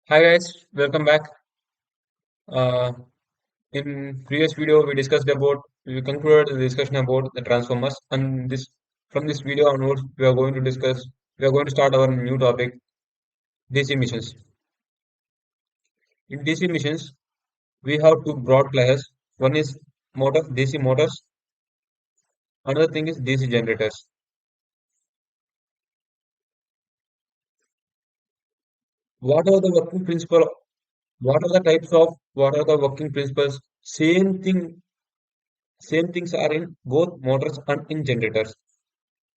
Hi guys, welcome back. Uh, in previous video, we concluded the discussion about the transformers, and this from this video onwards, we are going to start our new topic, DC missions. In DC missions, we have two broad classes. One is DC motors. Another thing is DC generators. What are the working principle? What are the types of? What are the working principles? Same things are in both motors and in generators.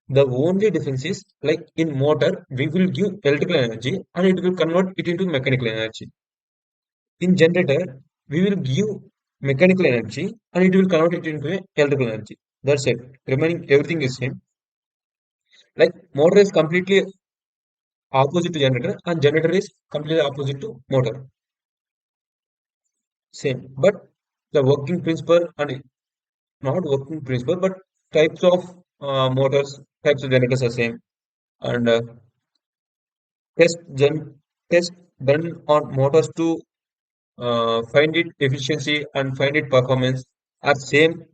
The only difference is like in motor, we will give electrical energy and it will convert it into mechanical energy. In generator, we will give mechanical energy and it will convert it into electrical energy. That's it. Remaining everything is same. Like motor is completely opposite to generator and generator is completely opposite to motor. Same. But the working principle and not working principle, but types of types of generators are same. And test gen test done on motors to find it efficiency and find it performance are same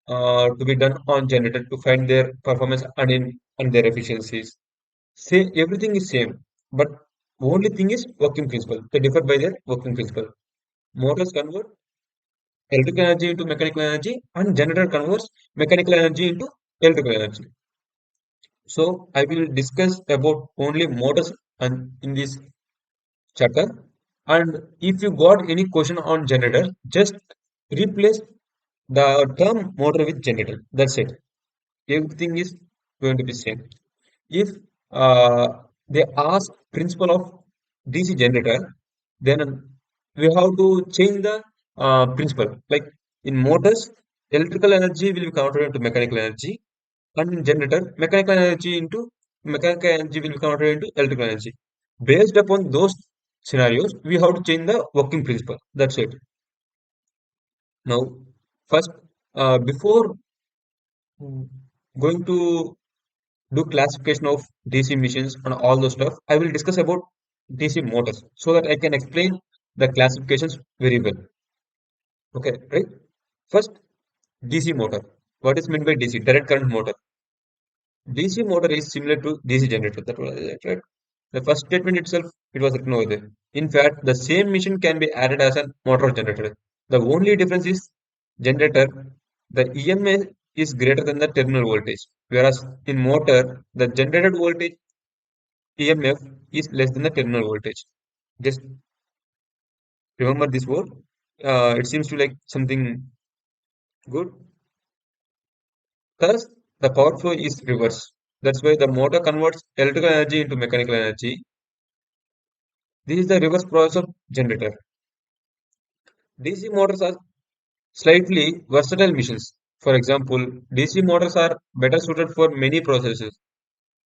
to be done on generator to find their performance and their efficiencies. Say everything is same, but only thing is working principle. They differ by their working principle. Motors convert electrical energy into mechanical energy, and generator converts mechanical energy into electrical energy. So I will discuss about only motors and in this chapter. And if you got any question on generator, just replace the term motor with generator. That's it. Everything is going to be same. If uh, they ask principle of DC generator, then we have to change the principle. Like in motors, electrical energy will be converted into mechanical energy, and in generator, mechanical energy will be converted into electrical energy. Based upon those scenarios, we have to change the working principle. That's it. Now, first, before going to do classification of DC machines and all those stuff, I will discuss about DC motors so that I can explain the classifications very well. Okay, right? First, DC motor. What is meant by DC? Direct current motor. DC motor is similar to DC generator. That was it, right? The first statement itself, it was written over there. In fact, the same machine can be added as a motor generator. The only difference is generator, the EMA is greater than the terminal voltage, whereas in motor, the generated voltage EMF is less than the terminal voltage. Just remember this word. It seems to like something good. Thus, the power flow is reverse. That's why the motor converts electrical energy into mechanical energy. This is the reverse process of generator. DC motors are slightly versatile machines. For example, DC motors are better suited for many processes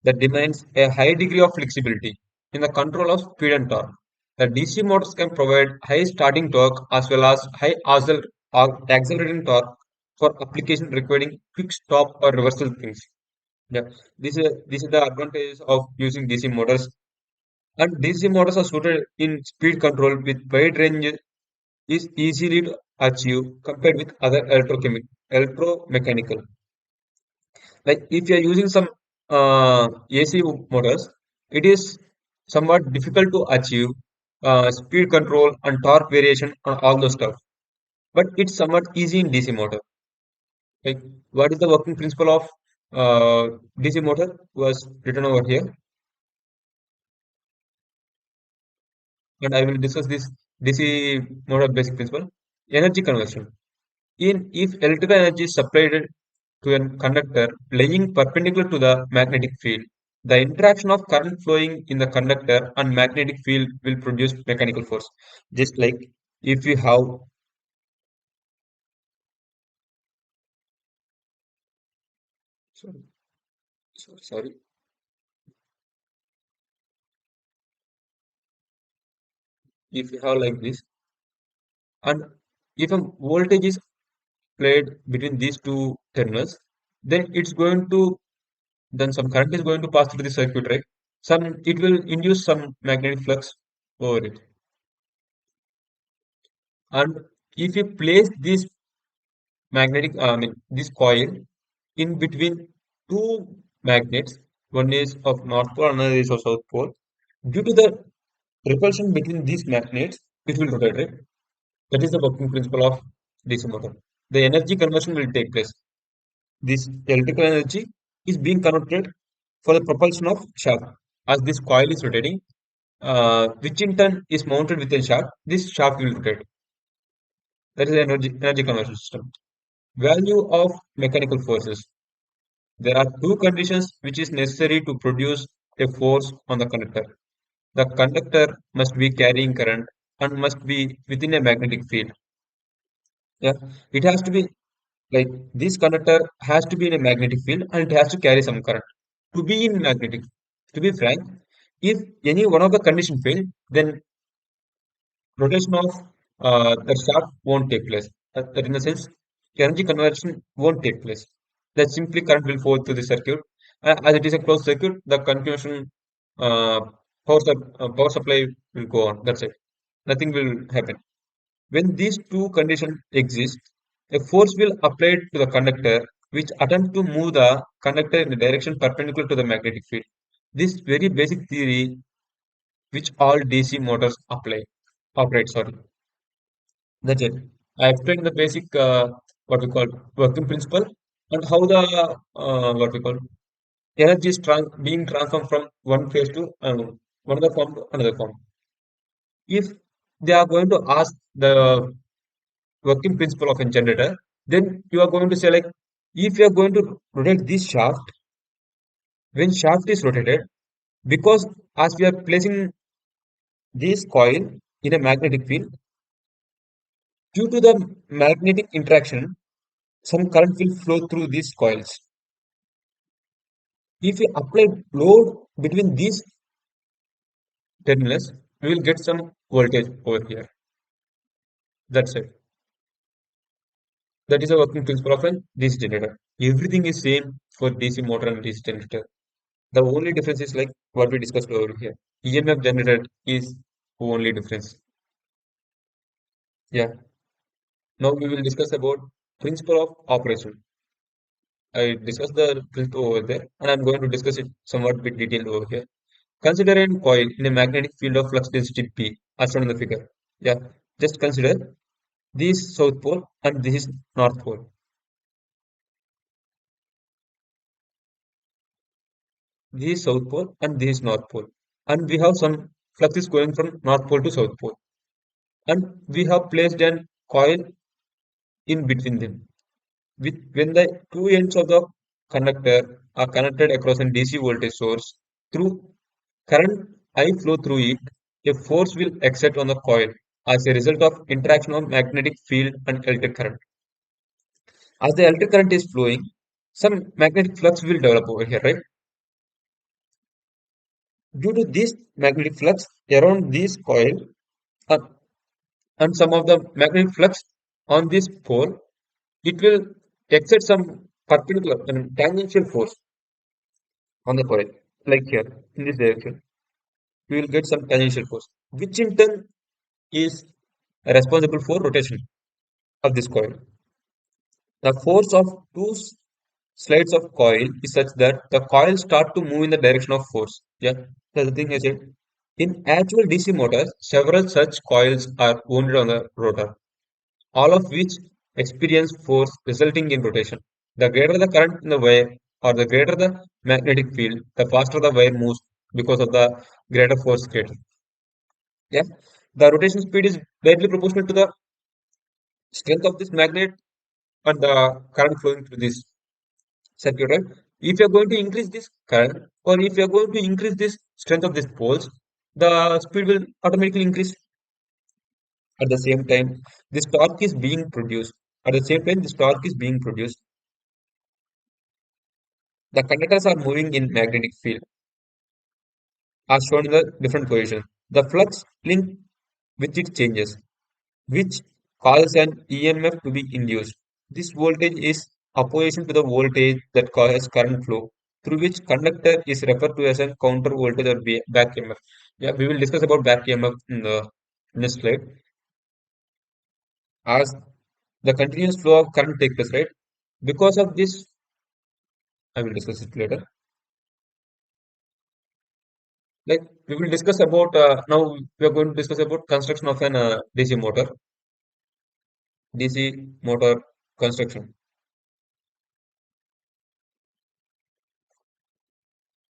that demands a high degree of flexibility in the control of speed and torque. The DC motors can provide high starting torque as well as high accelerating torque for application requiring quick stop or reversal things. Yeah, this is the advantage of using DC motors. And DC motors are suited in speed control with wide range is easily to achieve compared with other electromechanical. Like if you are using some AC motors, it is somewhat difficult to achieve speed control and torque variation and all those stuff. But it's somewhat easy in DC motor. Like what is the working principle of DC motor was written over here, and I will discuss this DC motor basic principle. Energy conversion. In if electrical energy is supplied to a conductor lying perpendicular to the magnetic field, the interaction of current flowing in the conductor and magnetic field will produce mechanical force. Just like if you have sorry, sorry, if you have like this, and if a voltage is played between these two terminals, then then some current is going to pass through the circuit, right? Some it will induce some magnetic flux over it. And if you place this this coil in between two magnets, one is of North Pole, another is of South Pole. Due to the repulsion between these magnets, it will rotate, right? That is the working principle of DC motor. The energy conversion will take place. This electrical energy is being converted for the propulsion of shaft. As this coil is rotating, which in turn is mounted within shaft, this shaft will rotate. That is the energy conversion system. Value of mechanical forces. There are two conditions which is necessary to produce a force on the conductor. The conductor must be carrying current and must be within a magnetic field. Yeah, it has to be like this conductor has to be in a magnetic field and it has to carry some current. To be in magnetic, to be frank, if any one of the condition fail, then rotation of the shaft won't take place. That in the sense, energy conversion won't take place. That simply current will flow through the circuit. As it is a closed circuit, the continuation uh, power supply will go on. That's it. Nothing will happen. When these two conditions exist, a force will apply to the conductor which attempt to move the conductor in a direction perpendicular to the magnetic field. This very basic theory which all DC motors operate. Sorry. That's it. I explained the basic what we call working principle and how the what we call energy is being transformed from one phase to one other form to another form. If they are going to ask the working principle of a generator, then you are going to say like if you are going to rotate this shaft, when shaft is rotated, because as we are placing this coil in a magnetic field, due to the magnetic interaction, some current will flow through these coils. If we apply load between these terminals, we will get some voltage over here. That's it. That is a working principle of a DC generator. Everything is same for DC motor and DC generator. The only difference is like what we discussed over here. EMF generator is only difference. Yeah. Now we will discuss about principle of operation. I discussed the principle over there, and I'm going to discuss it somewhat bit detailed over here. Consider a coil in a magnetic field of flux density P, as shown in the figure. Yeah, just consider this south pole and this is north pole. This is south pole and this is north pole. And we have some flux is going from north pole to south pole. And we have placed an coil in between them. When the two ends of the conductor are connected across a DC voltage source, through current I flow through it, a force will exert on the coil as a result of interaction of magnetic field and electric current. As the electric current is flowing, some magnetic flux will develop over here, right? Due to this magnetic flux around this coil uh, and some of the magnetic flux on this pole, it will exert some perpendicular and tangential force on the coil, like here in this direction. We will get some tangential force, which in turn is responsible for rotation of this coil. The force of two slides of coil is such that the coil start to move in the direction of force. Yeah, that's the thing I said. In actual DC motors, several such coils are wounded on the rotor, all of which experience force resulting in rotation. The greater the current in the wire or the greater the magnetic field, the faster the wire moves because of the greater force created. Yeah, the rotation speed is directly proportional to the strength of this magnet and the current flowing through this circuit, right? If you're going to increase this current or if you're going to increase this strength of these poles, the speed will automatically increase. At the same time, this torque is being produced. At the same time, this torque is being produced. The conductors are moving in magnetic field as shown in the different position. The flux link with it changes, which causes an EMF to be induced. This voltage is opposition to the voltage that causes current flow, through which conductor is referred to as a counter voltage or back EMF. Yeah, we will discuss about back EMF in the next slide. as the continuous flow of current takes place, right? Because of this, I will discuss it later. Like we will discuss about now we are going to discuss about construction of an DC motor construction.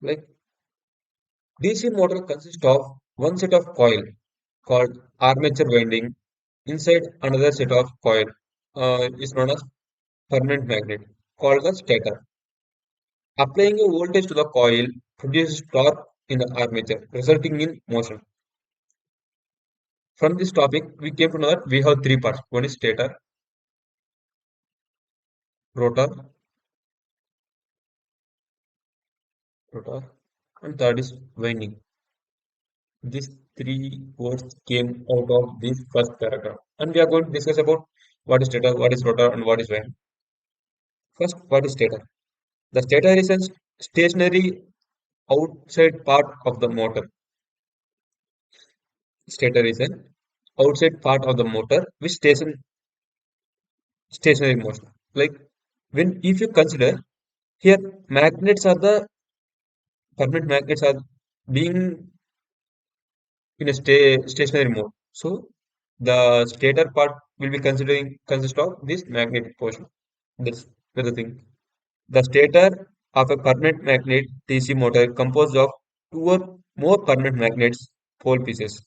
Like DC motor consists of one set of coil called armature winding inside another set of coil is known as permanent magnet called the stator. Applying a voltage to the coil produces torque in the armature, resulting in motion. From this topic, we came to know that we have three parts. One is stator, rotor, rotor, and third is winding. These three words came out of this first paragraph. And we are going to discuss about what is stator, what is rotor, and what is winding. First, what is stator? The stator is a stationary outside part of the motor. Stator is an outside part of the motor which stays in stationary motion. Like when if you consider here magnets are the permanent magnets are being in a stationary mode. So the stator part will be considering consist of this magnetic portion. That's the thing. The stator of a permanent magnet DC motor composed of two or more permanent magnets pole pieces.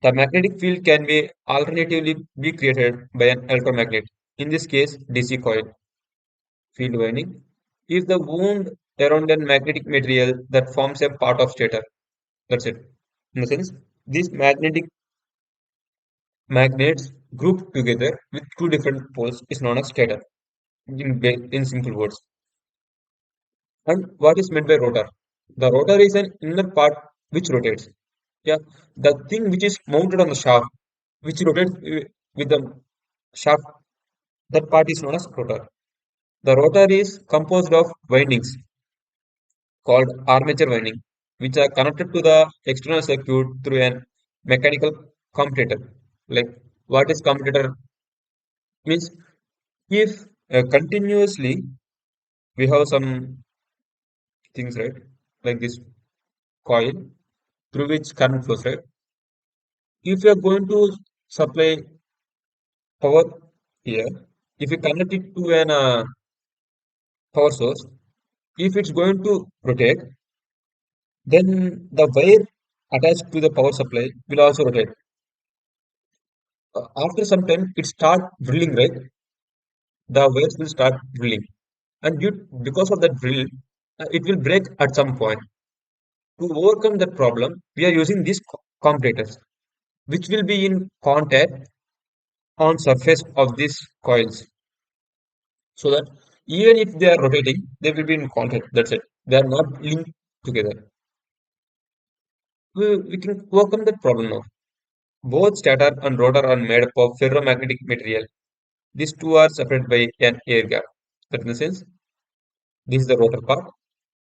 The magnetic field can be alternatively be created by an electromagnet. In this case, DC coil field winding is the wound around a magnetic material that forms a part of stator. That's it. In the sense, these magnetic magnets grouped together with two different poles is known as stator in simple words. And what is meant by rotor? The rotor is an inner part which rotates. Yeah, the thing which is mounted on the shaft, which rotates with the shaft, that part is known as rotor. The rotor is composed of windings called armature winding, which are connected to the external circuit through an mechanical commutator. Like what is commutator means if continuously we have some things, right, like this coil through which current flows, right? If you are going to supply power here, if you connect it to an power source, if it's going to rotate, then the wire attached to the power supply will also rotate. After some time, it start drilling, right? The wires will start drilling, and because of that drill, it will break at some point. To overcome that problem, we are using these commutators, which will be in contact on surface of these coils, so that even if they are rotating, they will be in contact. That's it. They are not linked together. We can overcome that problem now. Both stator and rotor are made up of ferromagnetic material. These two are separated by an air gap. That in the sense, this is the rotor part,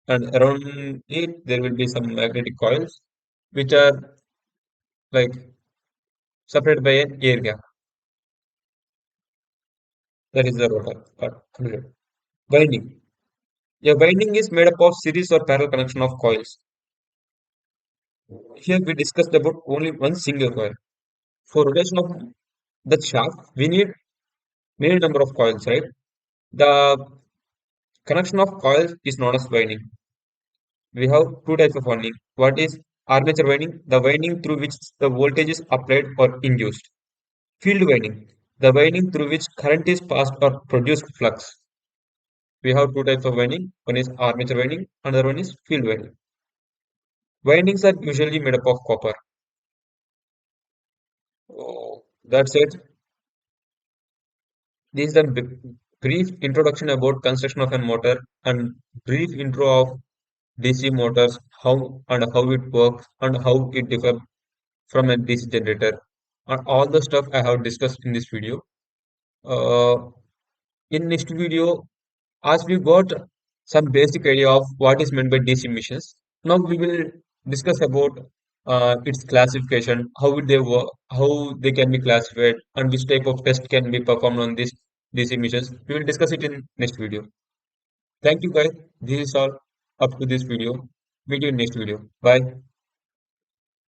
and around it there will be some magnetic coils, which are like separated by an air gap. That is the rotor part. Completed. Winding. A winding is made up of series or parallel connection of coils. Here we discussed about only one single coil. For rotation of the shaft, we need many number of coils, right? The connection of coils is known as winding. We have two types of winding. What is armature winding? The winding through which the voltage is applied or induced. Field winding. The winding through which current is passed or produced flux. We have two types of winding. One is armature winding, another one is field winding. Windings are usually made up of copper. Oh, that's it. This is a brief introduction about construction of a motor and brief intro of DC motors, how and how it works and how it differs from a DC generator, and all the stuff I have discussed in this video. Uh, in next video, as we got some basic idea of what is meant by DC machines, now we will discuss about its classification, how would they work, how they can be classified, and which type of test can be performed on these emissions. We will discuss it in next video. Thank you guys. This is all up to this video. Meet you in next video. Bye.